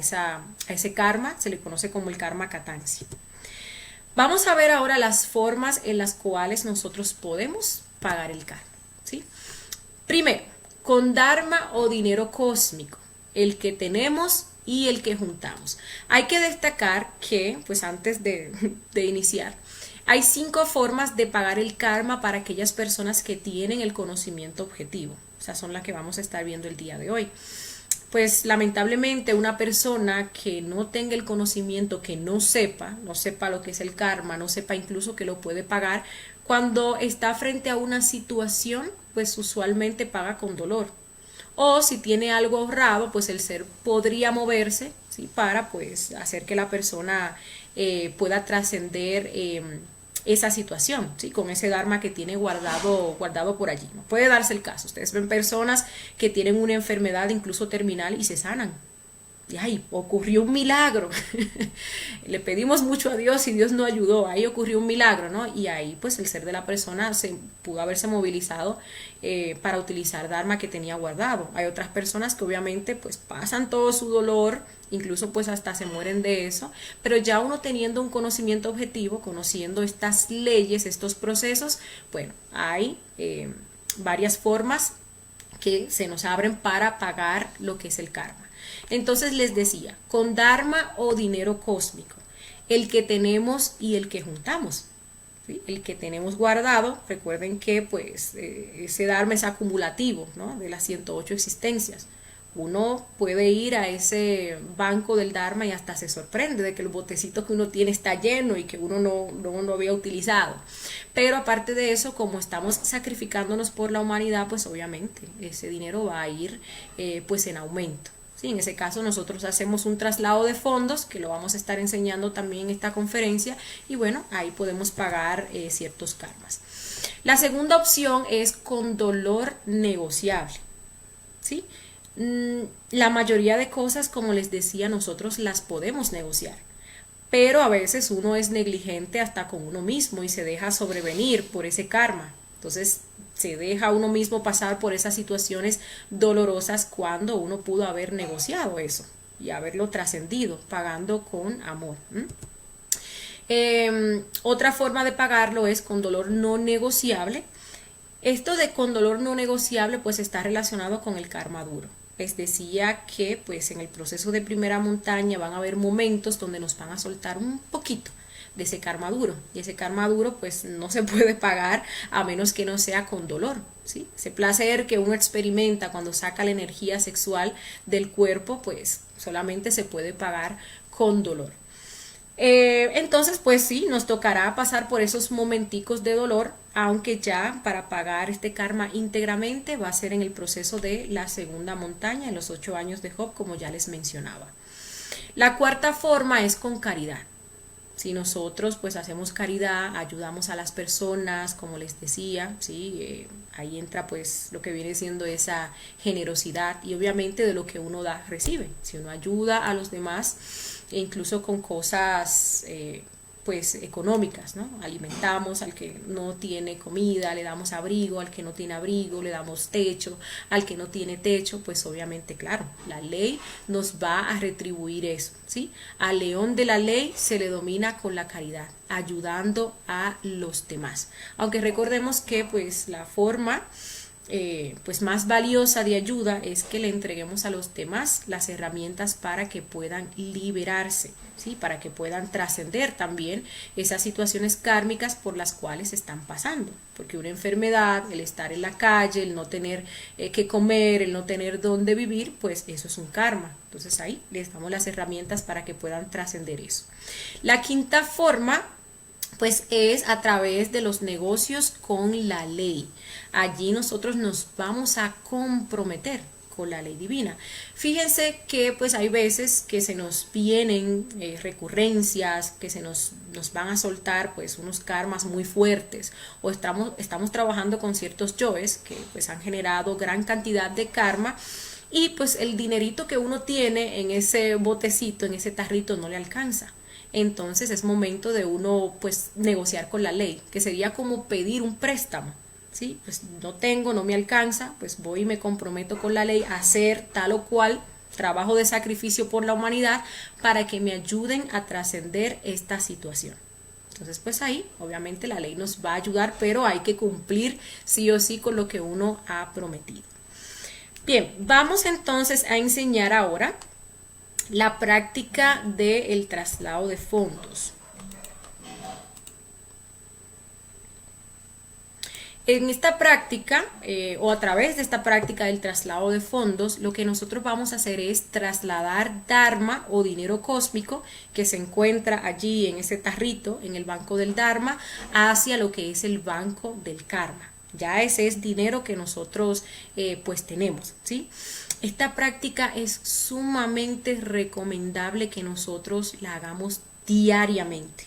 ese karma, se le conoce como el karma katansi. Vamos a ver ahora las formas en las cuales nosotros podemos pagar el karma, ¿sí? Primero, con dharma o dinero cósmico, el que tenemos y el que juntamos. Hay que destacar que, pues antes de iniciar, hay 5 formas de pagar el karma para aquellas personas que tienen el conocimiento objetivo. O sea, son las que vamos a estar viendo el día de hoy. Pues lamentablemente una persona que no tenga el conocimiento, que no sepa lo que es el karma, no sepa incluso que lo puede pagar, cuando está frente a una situación, pues usualmente paga con dolor. O si tiene algo ahorrado, pues el ser podría moverse, ¿sí? Para pues hacer que la persona pueda trascender esa situación, ¿sí? Con ese dharma que tiene guardado por allí. No puede darse el caso. Ustedes ven personas que tienen una enfermedad incluso terminal y se sanan. Y ahí ocurrió un milagro. Le pedimos mucho a Dios y Dios no ayudó. Ahí ocurrió un milagro, ¿no? Y ahí pues el ser de la persona se pudo haberse movilizado para utilizar dharma que tenía guardado. Hay otras personas que obviamente pues pasan todo su dolor, incluso pues hasta se mueren de eso, pero ya uno teniendo un conocimiento objetivo, conociendo estas leyes, estos procesos, bueno, hay varias formas que se nos abren para pagar lo que es el karma. Entonces les decía, con dharma o dinero cósmico, el que tenemos y el que juntamos. ¿Sí? El que tenemos guardado, recuerden que pues ese dharma es acumulativo, ¿no? De las 108 existencias. Uno puede ir a ese banco del dharma y hasta se sorprende de que el botecito que uno tiene está lleno y que uno no había utilizado. Pero aparte de eso, como estamos sacrificándonos por la humanidad, pues obviamente ese dinero va a ir pues en aumento. Sí, en ese caso nosotros hacemos un traslado de fondos, que lo vamos a estar enseñando también en esta conferencia, y bueno, ahí podemos pagar ciertos karmas. La segunda opción es con dolor negociable, ¿sí? La mayoría de cosas, como les decía, nosotros las podemos negociar, pero a veces uno es negligente hasta con uno mismo y se deja sobrevenir por ese karma. Entonces se deja uno mismo pasar por esas situaciones dolorosas cuando uno pudo haber negociado eso y haberlo trascendido pagando con amor. Otra forma de pagarlo es con dolor no negociable. Esto de con dolor no negociable pues está relacionado con el karma duro. Les decía que pues en el proceso de primera montaña van a haber momentos donde nos van a soltar un poquito de ese karma duro, y ese karma duro pues no se puede pagar a menos que no sea con dolor, ¿sí? Ese placer que uno experimenta cuando saca la energía sexual del cuerpo pues solamente se puede pagar con dolor. Entonces pues sí, nos tocará pasar por esos momenticos de dolor, aunque ya para pagar este karma íntegramente va a ser en el proceso de la segunda montaña, en los 8 años de Job, como ya les mencionaba. La cuarta forma es con caridad. Si nosotros pues hacemos caridad, ayudamos a las personas, como les decía, ¿sí? Ahí entra pues lo que viene siendo esa generosidad, y obviamente de lo que uno da, recibe. Si uno ayuda a los demás, e incluso con cosas pues económicas, ¿no? Alimentamos al que no tiene comida, le damos abrigo, al que no tiene abrigo, le damos techo, al que no tiene techo, pues obviamente, claro, la ley nos va a retribuir eso, ¿sí? Al león de la ley se le domina con la caridad, ayudando a los demás. Aunque recordemos que pues la forma pues más valiosa de ayuda es que le entreguemos a los demás las herramientas para que puedan liberarse, ¿sí? Para que puedan trascender también esas situaciones kármicas por las cuales están pasando, porque una enfermedad, el estar en la calle, el no tener que comer, el no tener dónde vivir, pues eso es un karma. Entonces ahí les damos las herramientas para que puedan trascender eso. La quinta forma pues es a través de los negocios con la ley. Allí nosotros nos vamos a comprometer con la ley divina. Fíjense que pues hay veces que se nos vienen recurrencias, que nos van a soltar pues unos karmas muy fuertes, o estamos trabajando con ciertos yoes que pues han generado gran cantidad de karma, y pues el dinerito que uno tiene en ese botecito, en ese tarrito, no le alcanza. entonces es momento de uno pues negociar con la ley, que sería como pedir un préstamo. ¿Sí? Pues no tengo, no me alcanza, pues voy y me comprometo con la ley a hacer tal o cual trabajo de sacrificio por la humanidad para que me ayuden a trascender esta situación. Entonces, pues ahí, obviamente la ley nos va a ayudar, pero hay que cumplir sí o sí con lo que uno ha prometido. Bien, vamos entonces a enseñar ahora la práctica del traslado de fondos. En esta práctica o a través de esta práctica del traslado de fondos, lo que nosotros vamos a hacer es trasladar Dharma o dinero cósmico que se encuentra allí en ese tarrito, en el banco del Dharma, hacia lo que es el banco del karma. Ya ese es dinero que nosotros pues tenemos, ¿sí? Esta práctica es sumamente recomendable que nosotros la hagamos diariamente.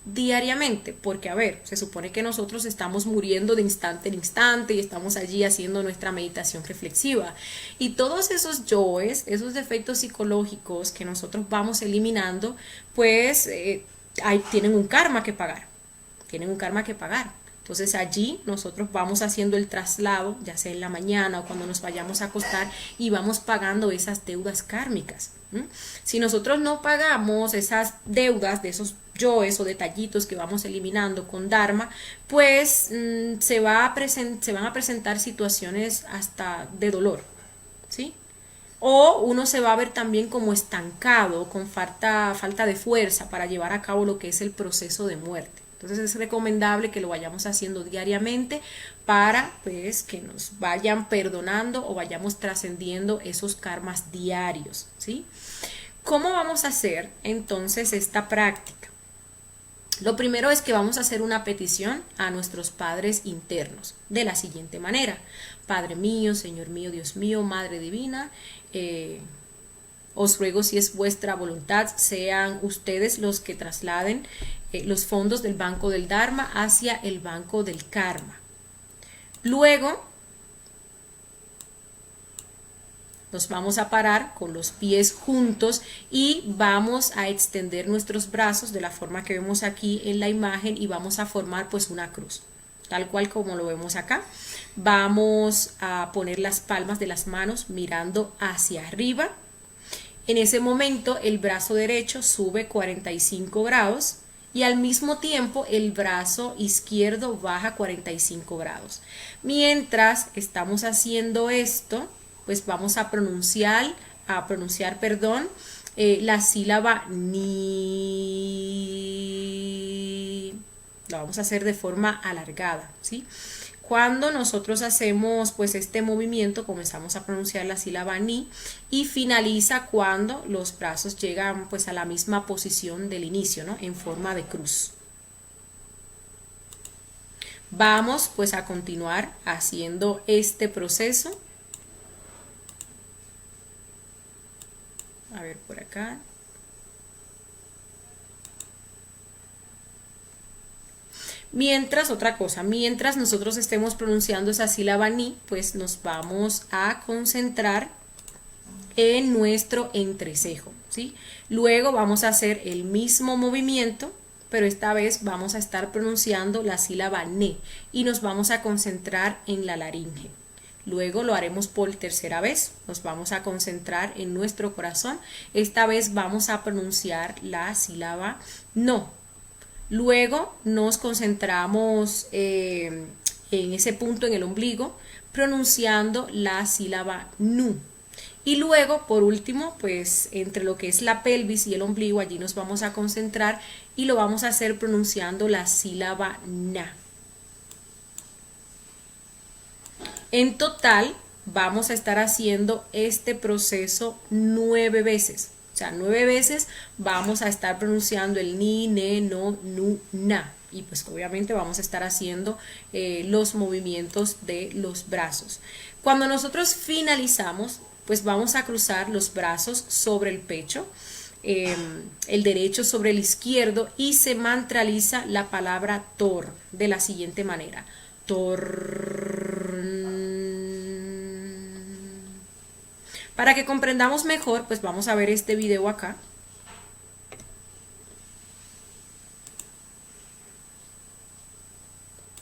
Diariamente, porque a ver, se supone que nosotros estamos muriendo de instante en instante y estamos allí haciendo nuestra meditación reflexiva y todos esos yoes, esos defectos psicológicos que nosotros vamos eliminando, pues tienen un karma que pagar, tienen un karma que pagar. Entonces allí nosotros vamos haciendo el traslado, ya sea en la mañana o cuando nos vayamos a acostar, y vamos pagando esas deudas kármicas. Si nosotros no pagamos esas deudas de esos yoes o detallitos que vamos eliminando con Dharma, pues se van a presentar situaciones hasta de dolor, ¿sí? O uno se va a ver también como estancado, con falta de fuerza para llevar a cabo lo que es el proceso de muerte. Entonces es recomendable que lo vayamos haciendo diariamente para pues que nos vayan perdonando o vayamos trascendiendo esos karmas diarios, ¿sí? ¿Cómo vamos a hacer entonces esta práctica? Lo primero es que vamos a hacer una petición a nuestros padres internos de la siguiente manera: Padre mío, Señor mío, Dios mío, Madre Divina, os ruego, si es vuestra voluntad, sean ustedes los que trasladen los fondos del banco del Dharma hacia el banco del karma. Luego nos vamos a parar con los pies juntos y vamos a extender nuestros brazos de la forma que vemos aquí en la imagen y vamos a formar pues una cruz, tal cual como lo vemos acá. Vamos a poner las palmas de las manos mirando hacia arriba. En ese momento el brazo derecho sube 45 grados y al mismo tiempo el brazo izquierdo baja 45 grados. Mientras estamos haciendo esto, pues vamos a pronunciar, la sílaba ni. Lo vamos a hacer de forma alargada, ¿sí? Cuando nosotros hacemos pues este movimiento, comenzamos a pronunciar la sílaba ni y finaliza cuando los brazos llegan pues a la misma posición del inicio, ¿no? En forma de cruz. Vamos pues a continuar haciendo este proceso. A ver por acá. Mientras nosotros estemos pronunciando esa sílaba ni, pues nos vamos a concentrar en nuestro entrecejo, ¿sí? Luego vamos a hacer el mismo movimiento, pero esta vez vamos a estar pronunciando la sílaba ne y nos vamos a concentrar en la laringe. Luego lo haremos por tercera vez, nos vamos a concentrar en nuestro corazón. Esta vez vamos a pronunciar la sílaba no. Luego nos concentramos en ese punto en el ombligo, pronunciando la sílaba nu. Y luego, por último, pues entre lo que es la pelvis y el ombligo, allí nos vamos a concentrar y lo vamos a hacer pronunciando la sílaba na. En total, vamos a estar haciendo este proceso 9 veces. O sea, 9 veces vamos a estar pronunciando el ni, ne, no, nu, na. Y pues obviamente vamos a estar haciendo los movimientos de los brazos. Cuando nosotros finalizamos, pues vamos a cruzar los brazos sobre el pecho, el derecho sobre el izquierdo, y se mantraliza la palabra tor de la siguiente manera: tor. Para que comprendamos mejor, pues vamos a ver este video acá.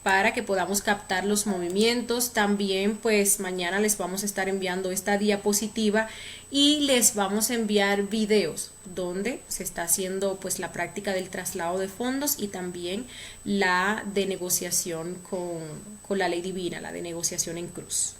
para que podamos captar los movimientos. También pues mañana les vamos a estar enviando esta diapositiva y les vamos a enviar videos donde se está haciendo pues la práctica del traslado de fondos y también la de negociación con la ley divina, la de negociación en cruz.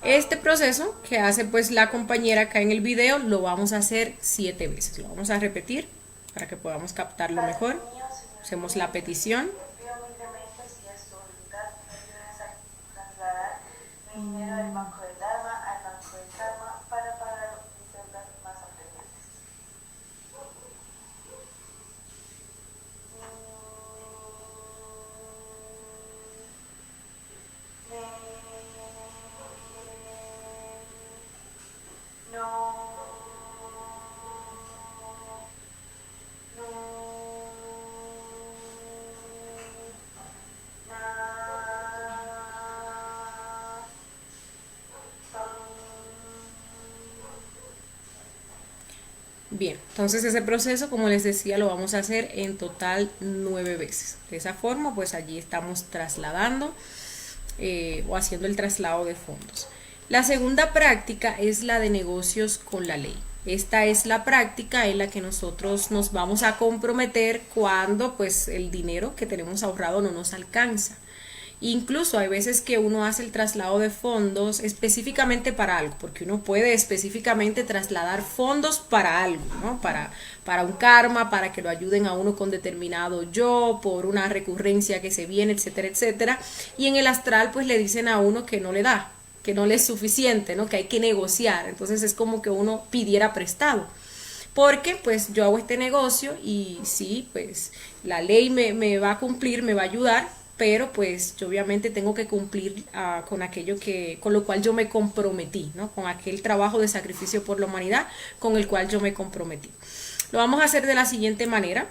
Este proceso que hace pues la compañera acá en el video lo vamos a hacer 7 veces. Lo vamos a repetir para que podamos captarlo mejor. Hacemos la petición. Bien, entonces ese proceso, como les decía, lo vamos a hacer en total 9 veces. De esa forma, pues allí estamos trasladando o haciendo el traslado de fondos. La segunda práctica es la de negocios con la ley. Esta es la práctica en la que nosotros nos vamos a comprometer cuando pues el dinero que tenemos ahorrado no nos alcanza. Incluso hay veces que uno hace el traslado de fondos específicamente para algo, porque uno puede específicamente trasladar fondos para algo, ¿no? Para un karma, para que lo ayuden a uno con determinado yo, por una recurrencia que se viene, etcétera, etcétera. Y en el astral pues le dicen a uno que no le da, que no le es suficiente, ¿no? Que hay que negociar. Entonces es como que uno pidiera prestado. Porque pues yo hago este negocio y sí, pues la ley me va a cumplir, me va a ayudar, pero pues yo obviamente tengo que cumplir con aquello con lo cual yo me comprometí, ¿no? Con aquel trabajo de sacrificio por la humanidad con el cual yo me comprometí. Lo vamos a hacer de la siguiente manera.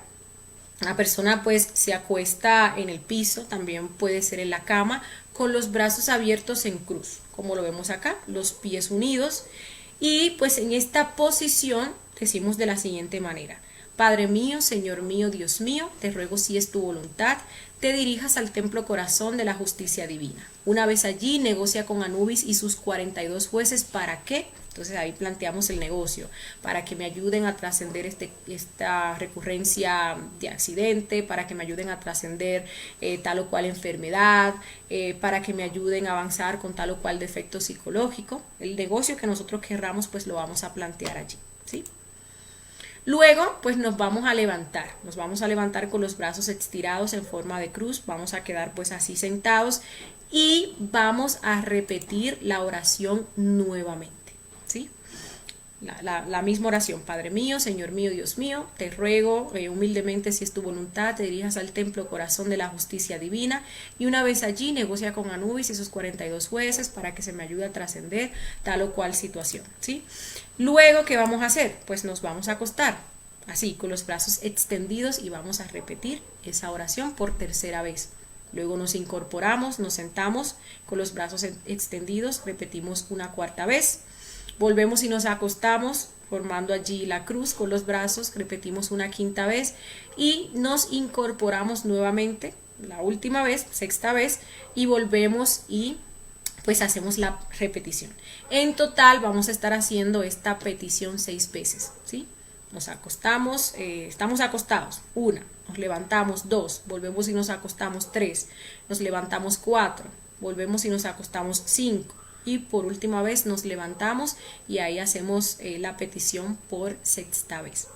La persona pues se acuesta en el piso, también puede ser en la cama, con los brazos abiertos en cruz, como lo vemos acá, los pies unidos. Y pues en esta posición decimos de la siguiente manera: Padre mío, Señor mío, Dios mío, te ruego, si es tu voluntad, te dirijas al templo corazón de la justicia divina. Una vez allí, negocia con Anubis y sus 42 jueces. ¿Para qué? Entonces ahí planteamos el negocio, para que me ayuden a trascender esta recurrencia de accidente, para que me ayuden a trascender tal o cual enfermedad, para que me ayuden a avanzar con tal o cual defecto psicológico. El negocio que nosotros querramos, pues lo vamos a plantear allí, ¿sí? Luego, pues nos vamos a levantar con los brazos estirados en forma de cruz, vamos a quedar pues así sentados y vamos a repetir la oración nuevamente, ¿sí? La misma oración: Padre mío, Señor mío, Dios mío, te ruego humildemente, si es tu voluntad, te dirijas al templo corazón de la justicia divina, y una vez allí negocia con Anubis y sus 42 jueces para que se me ayude a trascender tal o cual situación, ¿sí? Luego, ¿qué vamos a hacer? Pues nos vamos a acostar así con los brazos extendidos y vamos a repetir esa oración por tercera vez. Luego nos incorporamos, nos sentamos con los brazos extendidos, repetimos una cuarta vez. Volvemos y nos acostamos formando allí la cruz con los brazos, repetimos una quinta vez y nos incorporamos nuevamente la última vez, sexta vez, y volvemos y pues hacemos la repetición. En total vamos a estar haciendo esta petición 6 veces, ¿sí? Nos acostamos, estamos acostados, 1, nos levantamos 2, volvemos y nos acostamos 3, nos levantamos 4, volvemos y nos acostamos 5. Y por última vez nos levantamos y ahí hacemos la petición por sexta vez.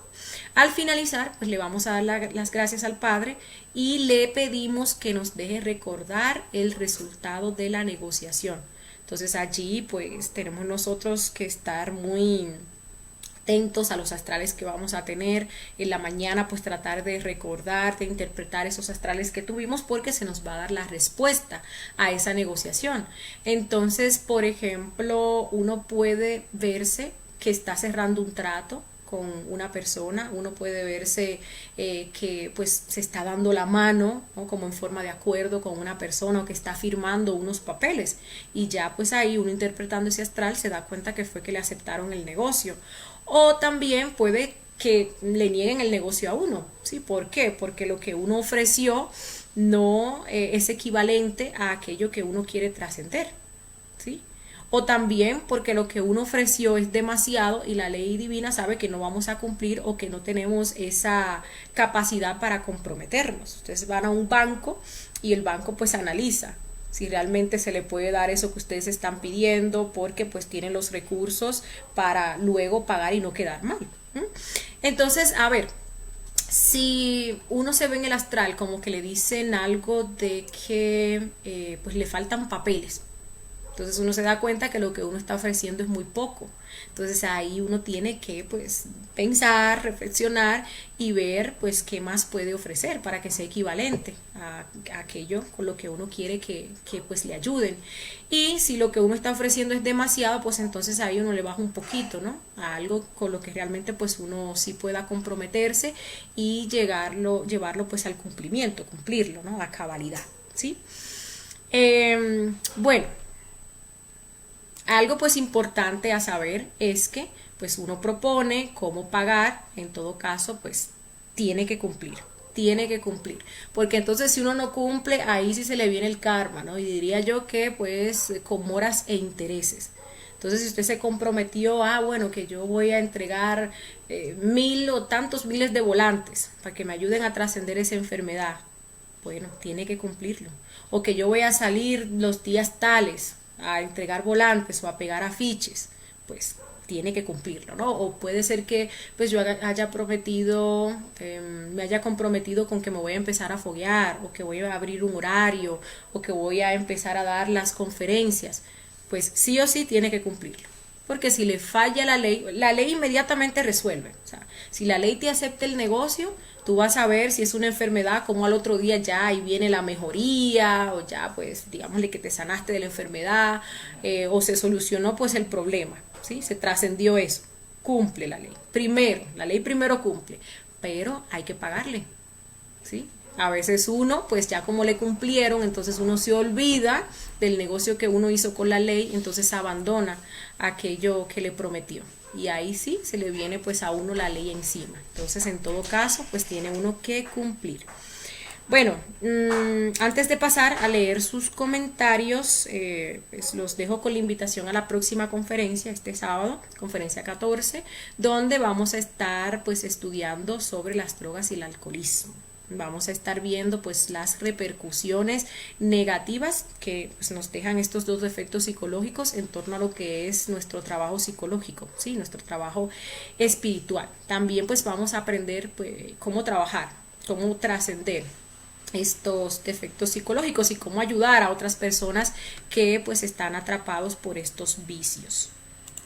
Al finalizar, pues le vamos a dar las gracias al Padre y le pedimos que nos deje recordar el resultado de la negociación. Entonces allí pues tenemos nosotros que estar muy atentos a los astrales que vamos a tener en la mañana, pues tratar de recordar, de interpretar esos astrales que tuvimos, porque se nos va a dar la respuesta a esa negociación. Entonces, por ejemplo, uno puede verse que está cerrando un trato con una persona, uno puede verse que pues se está dando la mano, ¿no? Como en forma de acuerdo con una persona, o que está firmando unos papeles, y ya pues ahí uno, interpretando ese astral, se da cuenta que fue que le aceptaron el negocio. O también puede que le nieguen el negocio a uno, ¿sí? ¿Por qué? Porque lo que uno ofreció no es equivalente a aquello que uno quiere trascender, ¿sí? O también porque lo que uno ofreció es demasiado y la ley divina sabe que no vamos a cumplir, o que no tenemos esa capacidad para comprometernos. Ustedes van a un banco y el banco pues analiza si realmente se le puede dar eso que ustedes están pidiendo, porque pues tienen los recursos para luego pagar y no quedar mal. Entonces, a ver, si uno se ve en el astral como que le dicen algo de que pues le faltan papeles, entonces uno se da cuenta que lo que uno está ofreciendo es muy poco. Entonces ahí uno tiene que pues pensar, reflexionar y ver pues qué más puede ofrecer para que sea equivalente a aquello con lo que uno quiere que pues le ayuden. Y si lo que uno está ofreciendo es demasiado, pues entonces ahí uno le baja un poquito, ¿no? A algo con lo que realmente pues uno sí pueda comprometerse y llevarlo pues al cumplimiento, cumplirlo, ¿no? A cabalidad, ¿sí? Bueno, algo pues importante a saber es que pues uno propone cómo pagar, en todo caso pues tiene que cumplir, porque entonces si uno no cumple, ahí sí se le viene el karma, ¿no? Y diría yo que pues con moras e intereses. Entonces, si usted se comprometió a, bueno, que yo voy a entregar 1000 o tantos miles de volantes para que me ayuden a trascender esa enfermedad, bueno, tiene que cumplirlo. O que yo voy a salir los días tales a entregar volantes o a pegar afiches, pues tiene que cumplirlo, ¿no? O puede ser que pues yo haya prometido, me haya comprometido con que me voy a empezar a foguear, o que voy a abrir un horario, o que voy a empezar a dar las conferencias, pues sí o sí tiene que cumplirlo. Porque si le falla la ley inmediatamente resuelve. O sea, si la ley te acepta el negocio, tú vas a ver si es una enfermedad, como al otro día ya ahí viene la mejoría, o ya pues digámosle que te sanaste de la enfermedad, o se solucionó pues el problema, ¿sí? Se trascendió eso. Cumple la ley. La ley primero cumple, pero hay que pagarle, ¿sí? A veces uno, pues ya como le cumplieron, entonces uno se olvida del negocio que uno hizo con la ley, entonces abandona aquello que le prometió. Y ahí sí se le viene pues a uno la ley encima. Entonces, en todo caso, pues tiene uno que cumplir. Bueno, antes de pasar a leer sus comentarios, pues los dejo con la invitación a la próxima conferencia, este sábado, conferencia 14, donde vamos a estar pues estudiando sobre las drogas y el alcoholismo. Vamos a estar viendo pues las repercusiones negativas que pues, nos dejan estos dos efectos psicológicos en torno a lo que es nuestro trabajo psicológico, ¿sí? Nuestro trabajo espiritual. También pues vamos a aprender pues, cómo trabajar, cómo trascender estos defectos psicológicos y cómo ayudar a otras personas que pues están atrapados por estos vicios.